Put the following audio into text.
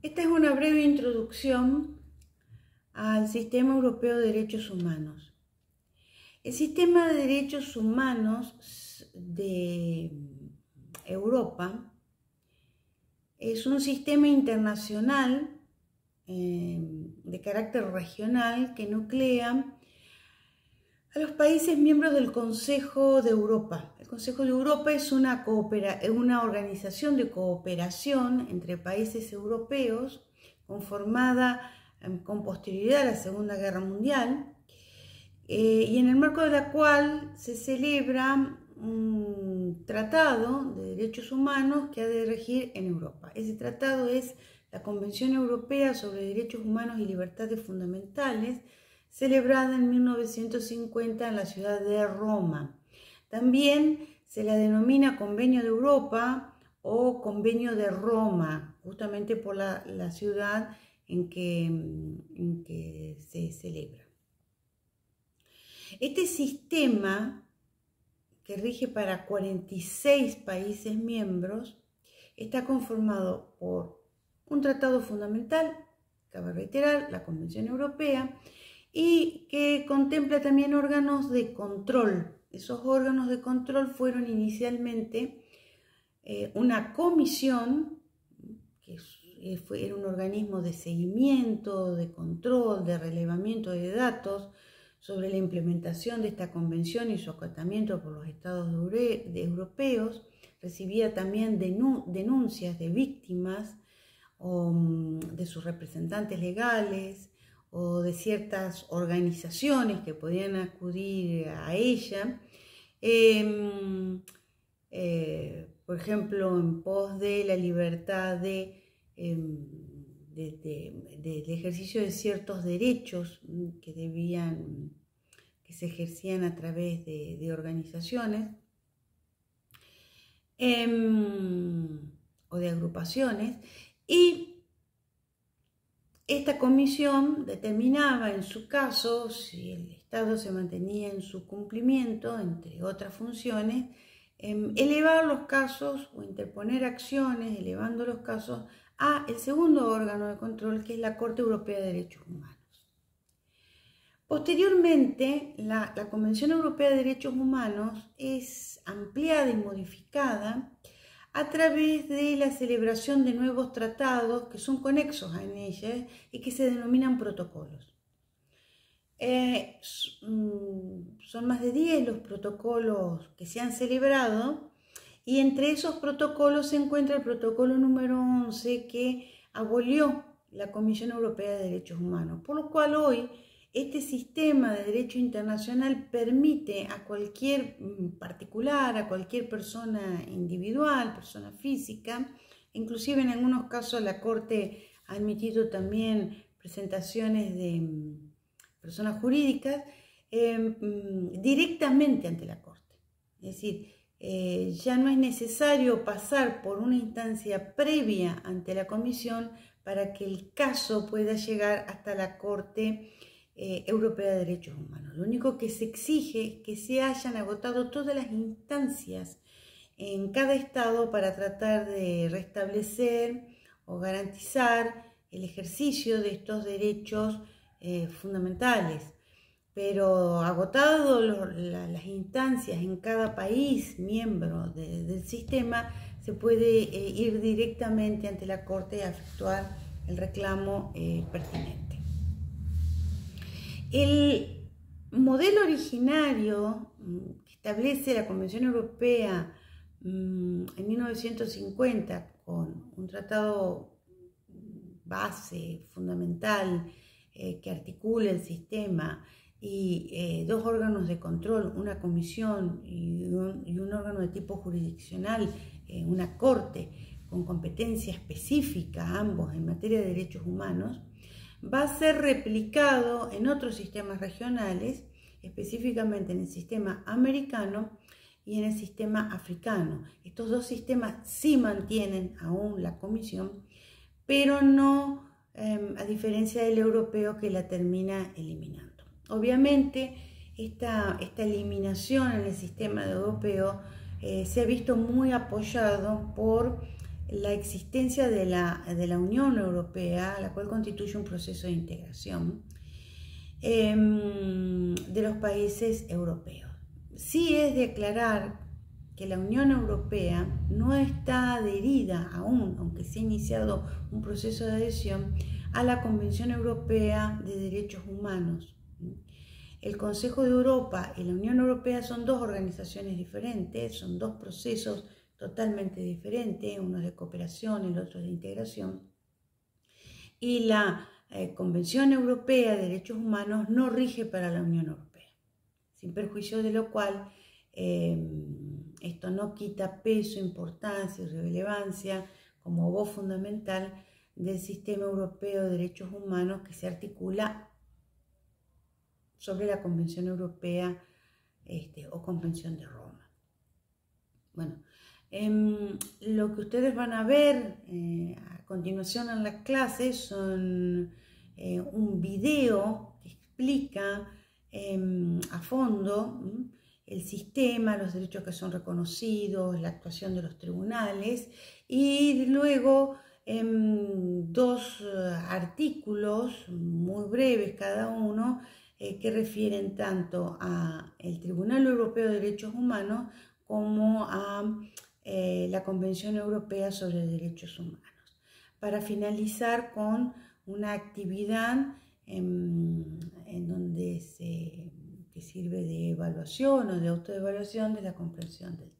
Esta es una breve introducción al Sistema Europeo de Derechos Humanos. El Sistema de Derechos Humanos de Europa es un sistema internacional de carácter regional que nuclea a los países miembros del Consejo de Europa. El Consejo de Europa es una organización de cooperación entre países europeos conformada con posterioridad a la Segunda Guerra Mundial y en el marco de la cual se celebra un tratado de derechos humanos que ha de regir en Europa. Ese tratado es la Convención Europea sobre Derechos Humanos y Libertades Fundamentales, celebrada en 1950 en la ciudad de Roma. También se la denomina Convenio de Europa o Convenio de Roma, justamente por la ciudad en que se celebra. Este sistema, que rige para 46 países miembros, está conformado por un tratado fundamental, cabe reiterar, la Convención Europea, y que contempla también órganos de control. Esos órganos de control fueron inicialmente una comisión, que era un organismo de seguimiento, de control, de relevamiento de datos sobre la implementación de esta convención y su acatamiento por los estados europeos. Recibía también denuncias de víctimas o de sus representantes legales, o de ciertas organizaciones que podían acudir a ella, por ejemplo, en pos de la libertad del ejercicio de ciertos derechos que se ejercían a través de organizaciones o de agrupaciones, y esta comisión determinaba, en su caso, si el Estado se mantenía en su cumplimiento, entre otras funciones, elevar los casos o interponer acciones, elevando los casos a el segundo órgano de control, que es la Corte Europea de Derechos Humanos. Posteriormente, la Convención Europea de Derechos Humanos es ampliada y modificada a través de la celebración de nuevos tratados que son conexos en ella y que se denominan protocolos. Son más de 10 los protocolos que se han celebrado, y entre esos protocolos se encuentra el protocolo número 11, que abolió la Comisión Europea de Derechos Humanos, por lo cual hoy este sistema de derecho internacional permite a cualquier particular, a cualquier persona individual, persona física, inclusive en algunos casos la Corte ha admitido también presentaciones de personas jurídicas directamente ante la Corte. Es decir, ya no es necesario pasar por una instancia previa ante la Comisión para que el caso pueda llegar hasta la Corte Europea de Derechos Humanos. Lo único que se exige es que se hayan agotado todas las instancias en cada estado para tratar de restablecer o garantizar el ejercicio de estos derechos fundamentales. Pero agotado las instancias en cada país miembro del sistema, se puede ir directamente ante la Corte a efectuar el reclamo pertinente. El modelo originario que establece la Convención Europea en 1950, con un tratado base, fundamental, que articula el sistema, y dos órganos de control, una comisión y un órgano de tipo jurisdiccional, una corte con competencia específica, ambos en materia de derechos humanos, va a ser replicado en otros sistemas regionales, específicamente en el sistema americano y en el sistema africano. Estos dos sistemas sí mantienen aún la comisión, pero no a diferencia del europeo, que la termina eliminando. Obviamente, esta eliminación en el sistema europeo se ha visto muy apoyado por la existencia de la Unión Europea, la cual constituye un proceso de integración de los países europeos. Sí es de aclarar que la Unión Europea no está adherida aún, aunque se ha iniciado un proceso de adhesión, a la Convención Europea de Derechos Humanos. El Consejo de Europa y la Unión Europea son dos organizaciones diferentes, son dos procesos totalmente diferentes, uno de cooperación, el otro de integración. Y la Convención Europea de Derechos Humanos no rige para la Unión Europea, sin perjuicio de lo cual esto no quita peso, importancia y relevancia como voz fundamental del sistema europeo de derechos humanos que se articula sobre la Convención Europea o Convención de Roma. Bueno, lo que ustedes van a ver a continuación en la clase son un video que explica a fondo el sistema, los derechos que son reconocidos, la actuación de los tribunales y luego dos artículos muy breves cada uno que refieren tanto al Tribunal Europeo de Derechos Humanos como a la Convención Europea sobre Derechos Humanos, para finalizar con una actividad en donde que sirve de evaluación o de autoevaluación de la comprensión del